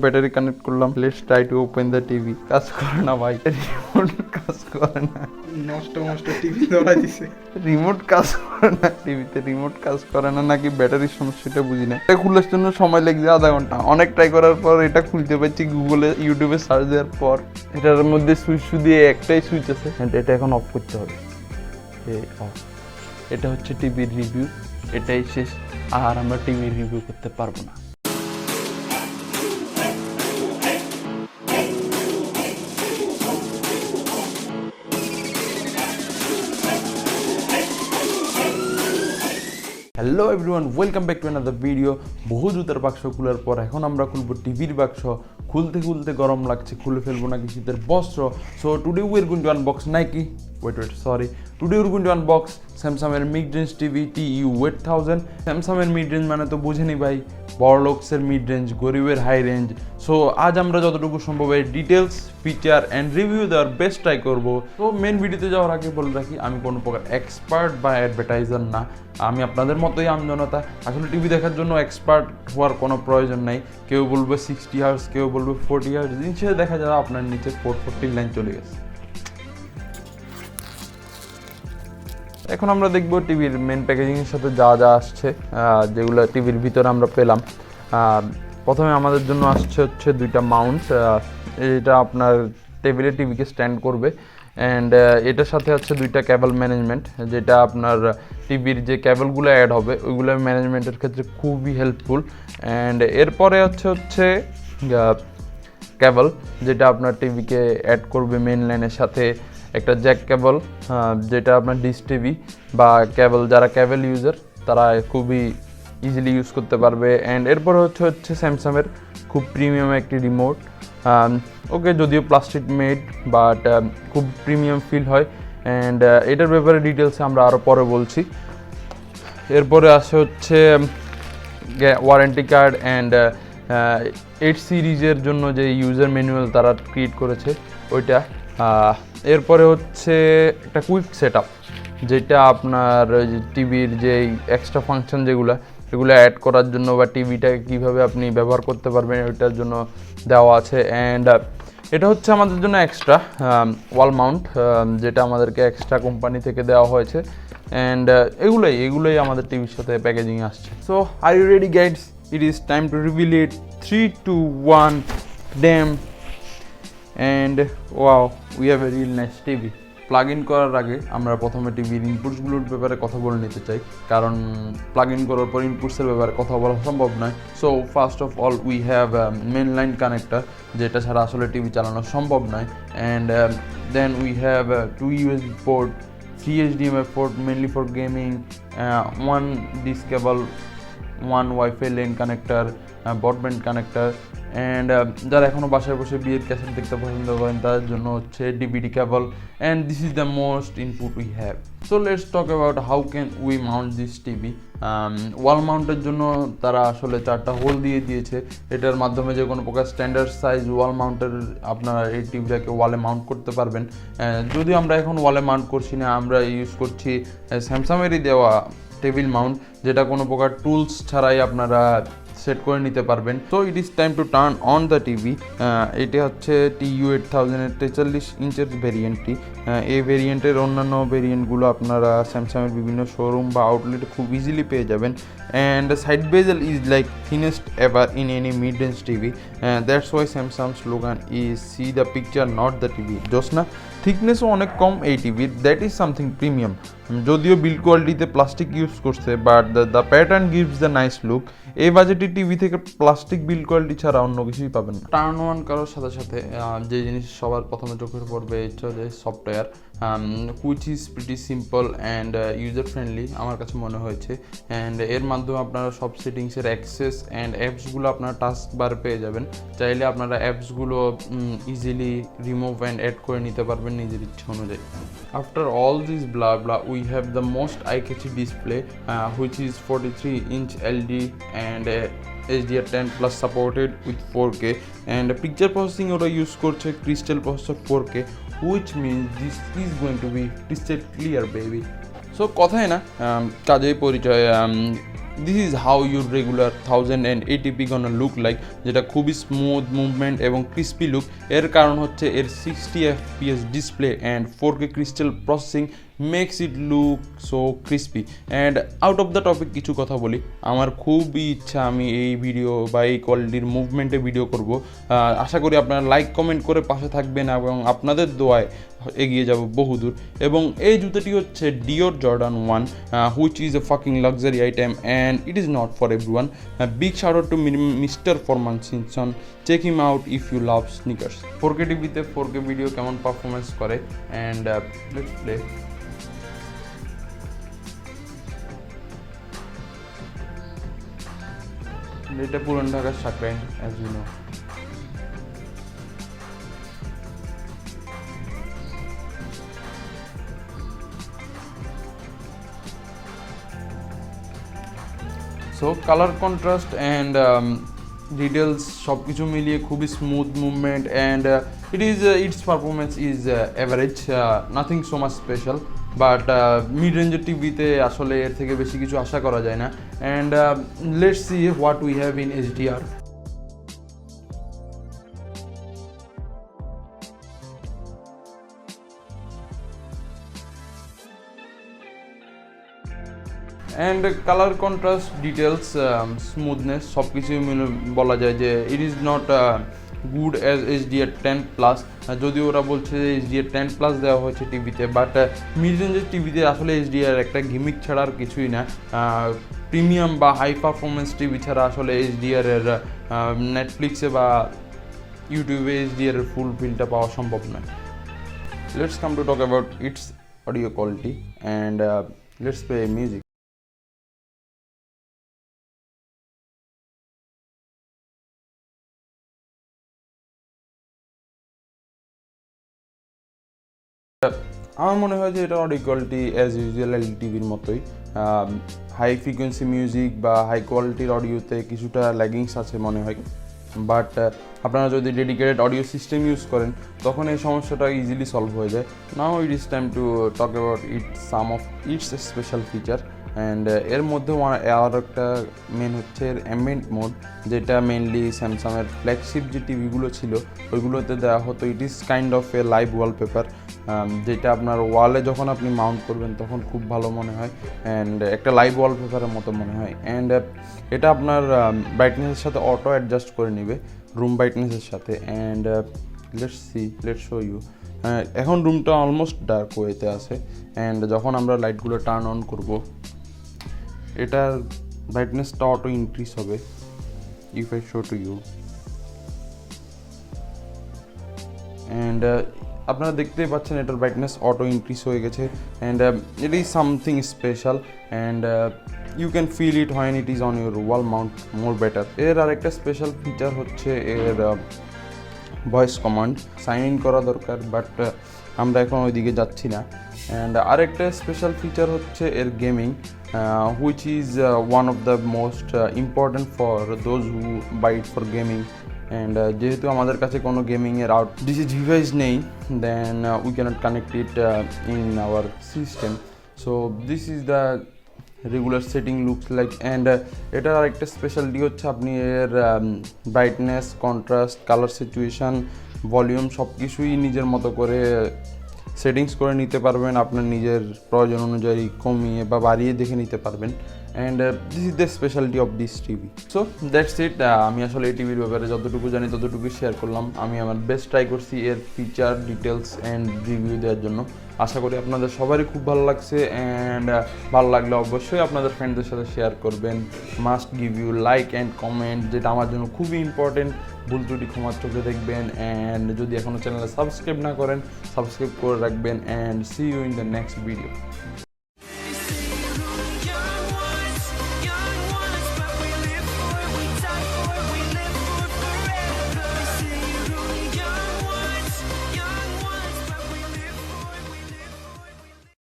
Battery connect করলাম, let's try to open the TV. কাজ করে না ভাই, রিমোট কাজ করে না, নষ্ট টিভি ধরা দিছে। রিমোট কাজ করে না টিভিতে, রিমোট কাজ করে না নাকি ব্যাটারির সমস্যাটা বুঝি না। এটা খোলার জন্য সময় লেগে যায় আধা ঘন্টা, অনেক ট্রাই করার পর এটা খুলতে পারছি গুগলে, ইউটিউবে সার্চ দেওয়ার পর। এটার মধ্যে সুইচ দিয়ে একটাই সুইচ আছে, এটা এখন অফ করতে হবে। এটা হচ্ছে টিভির রিভিউ, এটাই শেষ, আর আমরা টিভির রিভিউ করতে পারবো না। Hello everyone, welcome back to another video. বহু জুতার বাক্স খোলার পর এখন আমরা খুলবো টিভির বাক্স। খুলতে খুলতে গরম লাগছে, খুলে ফেলবো নাকি শীতের বস্ত্র। So today we are going to unbox Nike today we are going to unbox স্যামসাংয়ের মিড রেঞ্জ টিভি TU8000। স্যামসাংয়ের মিড রেঞ্জ মানে তো বুঝেনি ভাই, বড়লোকসের মিড রেঞ্জ, গরিবের হাই রেঞ্জ। সো আজ আমরা যতটুকু সম্ভব এর ডিটেলস, ফিচার অ্যান্ড রিভিউ দেওয়ার বেস্ট ট্রাই করবো। তো মেন ভিডিওতে যাওয়ার আগে বলে রাখি, আমি কোনো প্রকার এক্সপার্ট বা অ্যাডভার্টাইজার না, আমি আপনাদের মতোই আমজনতা। আসলে টিভি দেখার জন্য এক্সপার্ট হওয়ার কোনো প্রয়োজন নাই। কেউ বলবে 60 হার্স, কেউ বলবে 40 হার্স, নিচে দেখা যাবে আপনার নিচে 440 লাইন চলে গেছে। এখন আমরা দেখবো টিভির মেন প্যাকেজিংয়ের সাথে যা যা আসছে, যেগুলো টিভির ভিতরে আমরা পেলাম। প্রথমে আমাদের জন্য আসছে হচ্ছে দুইটা মাউন্ট, এটা আপনার টেবিলে টিভিকে স্ট্যান্ড করবে। অ্যান্ড এটার সাথে হচ্ছে দুইটা কেবল ম্যানেজমেন্ট, যেটা আপনার টিভির যে কেবলগুলো অ্যাড হবে ওইগুলো ম্যানেজমেন্টের ক্ষেত্রে খুবই হেল্পফুল। অ্যান্ড এরপরে হচ্ছে কেবল, যেটা আপনার টিভিকে অ্যাড করবে মেন লাইনের সাথে। একটা জ্যাক কেবল, যেটা আপনার ডিশ টিভি বা কেবল, যারা কেবল ইউজার তারা খুবই ইজিলি ইউজ করতে পারবে। অ্যান্ড এরপরে হচ্ছে স্যামসাংয়ের খুব প্রিমিয়াম একটি রিমোট। ওকে, যদিও প্লাস্টিক মেড, বাট খুব প্রিমিয়াম ফিল হয়। অ্যান্ড এটার ব্যাপারে ডিটেলসে আমরা আরও পরে বলছি। এরপরে আসে হচ্ছে ওয়ারেন্টি কার্ড অ্যান্ড 8 সিরিজের জন্য যে ইউজার ম্যানুয়াল তারা ক্রিয়েট করেছে ওইটা। এরপরে হচ্ছে একটা কুইক সেট আপ, যেটা আপনার টিভির যে এক্সট্রা ফাংশন এগুলো অ্যাড করার জন্য বা টিভিটাকে কীভাবে আপনি ব্যবহার করতে পারবেন ওইটার জন্য দেওয়া আছে। অ্যান্ড এটা হচ্ছে আমাদের জন্য এক্সট্রা ওয়াল মাউন্ট, যেটা আমাদেরকে এক্সট্রা কোম্পানি থেকে দেওয়া হয়েছে। অ্যান্ড এগুলোই আমাদের টিভির সাথে প্যাকেজিং আসছে। So are you ready guys? It is time to reveal it. 3, 2, 1 damn. And wow, we have a real nice TV. Plug in করার আগে আমরা প্রথমে টিভির ইনপুটসগুলোর ব্যাপারে কথা বলে নিতে চাই, কারণ প্লাগ ইন করার পর ইনপুটসের ব্যাপারে কথা বলা সম্ভব নয়। So first of all we have main line connector, যেটা ছাড়া আসলে টিভি চালানো সম্ভব নয়। And then we have 2 USB port, 3 HDMI port mainly for gaming, 1 dish cable, 1 wifi LAN connector, broadband connector. And যারা এখনও বাসায় বসে বিয়ের ক্যাসেট দেখতে পছন্দ করেন তাদের জন্য হচ্ছে DVD কেবল। And this is the most input we have. So let's talk about how can we mount this TV. Wall মাউন্টের জন্য তারা আসলে 4টা হোল দিয়ে দিয়েছে। এটার মাধ্যমে যে কোনো প্রকার স্ট্যান্ডার্ড সাইজ ওয়াল মাউন্টের আপনারা এই টিভিটাকে ওয়ালে মাউন্ট করতে পারবেন। যদিও আমরা এখন ওয়ালে মাউন্ট করছি না, আমরা ইউজ করছি স্যামসাংয়েরই দেওয়া টেবিল মাউন্ট, যেটা কোনো প্রকার টুলস ছাড়াই আপনারা সেট করে নিতে পারবেন। তো ইট is time to turn on the TV. এটা হচ্ছে TU8000 এর 43 ইঞ্চের ভেরিয়েন্টটি। এই ভেরিয়েন্টের অন্যান্য ভেরিয়েন্টগুলো আপনারা স্যামসাংয়ের বিভিন্ন শোরুম বা আউটলেটে খুব ইজিলি পেয়ে যাবেন। And side basil is like thinnest ever in any mid-range TV. That's why Samsung's slogan is see the picture not the TV. জোসনা থিকনেসও অনেক কম এই টিভির, দ্যাট ইজ সামথিং প্রিমিয়াম। যদিও বিল্ড কোয়ালিটিতে প্লাস্টিক ইউজ করছে, but the pattern gives the nice look. এই বাজেটের TV থেকে plastic build quality ছাড়া অন্য কিছুই পাবেন না। টার্ন অন করার সাথে সাথে যে জিনিস সবার প্রথমে চোখে পড়বে হচ্ছে যে software, which is pretty simple and user friendly আমার কাছে মনে হয়েছে। অ্যান্ড এর মাধ্যমে আপনারা সব সেটিংসের অ্যাক্সেস অ্যান্ড অ্যাপসগুলো আপনারা টাস্ক বার পেয়ে যাবেন। চাইলে আপনারা অ্যাপসগুলো ইজিলি রিমুভ অ্যান্ড অ্যাড করে নিতে পারবেন নিজের ইচ্ছা অনুযায়ী। After all this blah blah we have the most eye catching display, which is 43 inch LD and HDR10 plus supported with 4K and picture processing ওরা ইউজ করছে crystal processor 4K, which means this is going to be crystal clear baby. So কথাই না, কাজেই পরিচয়। This is how your regular 1080p gonna look like, যেটা খুবই smooth movement এবং crispy look. এর কারণ হচ্ছে এর 60 fps display and 4K crystal processing makes it look so crispy. And out of the topic কিছু কথা বলি, আমার খুবই ইচ্ছা আমি এই ভিডিও বা এই কোয়ালিটির মুভমেন্টে ভিডিও করব। আশা করি আপনারা লাইক কমেন্ট করে পাশে থাকবেন এবং আপনাদের দোয়ায় এগিয়ে যাব বহুদূর। এবং এই জুতোটি হচ্ছে Dior Jordan 1 which is a fucking luxury item and it is not for everyone. Big shout out to mister Farman Sinson, check him out if you love sneakers. 4K টিভিতে 4K ভিডিও কেমন পারফরমেন্স করে and let's play. এটা পুরান ঢাকার Shakrain as you know. So colour contrast and details সব কিছু মিলিয়ে খুবই smooth movement and it's performance is average, nothing so much special. But mid রেঞ্জের টিভিতে আসলে এর থেকে বেশি কিছু আশা করা যায় না। And let's see what we have in HDR। And colour contrast details smoothness সব কিছুই মিলে বলা যায় যে ইট is not good as HDR10+, যদিও ওরা বলছে যে HDR10+ দেওয়া হয়েছে টিভিতে, বাট মিড রেঞ্জের টিভিতে আসলে HDR একটা গিমিক ছাড়া আর কিছুই না। প্রিমিয়াম বা হাই পারফরমেন্স টিভি ছাড়া আসলে HDR এর নেটফ্লিক্সে বা ইউটিউবে HDR এর ফুল ফিলটা পাওয়া সম্ভব নয়। Let's come to talk about its audio quality and let's play music. আমার মনে হয় যে এটা audio quality as usual LED টিভির মতোই। হাই ফ্রিকোয়েন্সি মিউজিক বা হাই কোয়ালিটির অডিওতে কিছুটা ল্যাগিংস আছে মনে হয়, বাট আপনারা যদি ডেডিকেটেড অডিও সিস্টেম ইউজ করেন তখন এই সমস্যাটা ইজিলি সলভ হয়ে যায়। Now it is time to talk about some of its special feature and এর মধ্যে আর একটা মেন হচ্ছে এর অ্যাম্বিয়েন্ট মোড, যেটা মেনলি স্যামসাংয়ের ফ্ল্যাগশিপ যে টিভিগুলো ছিল ওইগুলোতে দেওয়া হতো। It is kind of a live wallpaper, যেটা আপনার ওয়ালে যখন আপনি মাউন্ট করবেন তখন খুব ভালো মনে হয় অ্যান্ড একটা লাইভ ওয়ালপেপারের মতো মনে হয়। অ্যান্ড এটা আপনার ব্রাইটনেসের সাথে অটো অ্যাডজাস্ট করে নেবে রুম ব্রাইটনেসের সাথে। And let's show you. এখন রুমটা অলমোস্ট ডার্ক ওয়েতে আছে অ্যান্ড যখন আমরা লাইটগুলো টার্ন অন করব এটার ব্রাইটনেসটা অটো ইনক্রিজ হবে। If I show to you and আপনারা দেখতেই পাচ্ছেন এটার ব্রাইটনেস অটো ইনক্রিজ হয়ে গেছে and it is something special and you can feel it when it is on your wall mount more better. এর আরেকটা স্পেশাল ফিচার হচ্ছে এর ভয়েস কমান্ড। সাইন ইন করা দরকার, বাট আমরা এখন ওইদিকে যাচ্ছি না। অ্যান্ড আরেকটা স্পেশাল ফিচার হচ্ছে এর gaming, which is one of the most important for those who buy it for gaming. And যেহেতু আমাদের কাছে কোনো গেমিংয়ের ডিভাইস নেই, then we cannot connect it in our system. So this is the regular setting looks like. And এটার আরেকটা speciality হচ্ছে আপনি এর brightness, contrast, colour situation, volume সব কিছুই নিজের মতো করে সেটিংস করে নিতে পারবেন, আপনার নিজের প্রয়োজন অনুযায়ী কমিয়ে বা বাড়িয়ে দেখে নিতে পারবেন। And this is the speciality of this TV. So that's it. আমি আসলে এই টিভির ব্যাপারে যতটুকু জানি ততটুকু শেয়ার করলাম। আমি আমার বেস্ট ট্রাই করছি এর ফিচার, ডিটেলস অ্যান্ড রিভিউ দেওয়ার জন্য। আশা করি আপনাদের সবারই খুব ভালো লাগছে অ্যান্ড ভালো লাগলে অবশ্যই আপনাদের ফ্রেন্ডদের সাথে শেয়ার করবেন। Must give you like and comment, যেটা আমার জন্য খুবই ইম্পর্টেন্ট। ভুল ত্রুটি ক্ষমার চোখে দেখবেন অ্যান্ড যদি এখনও চ্যানেলে সাবস্ক্রাইব না করেন সাবস্ক্রাইব করে রাখবেন and see you in the next video.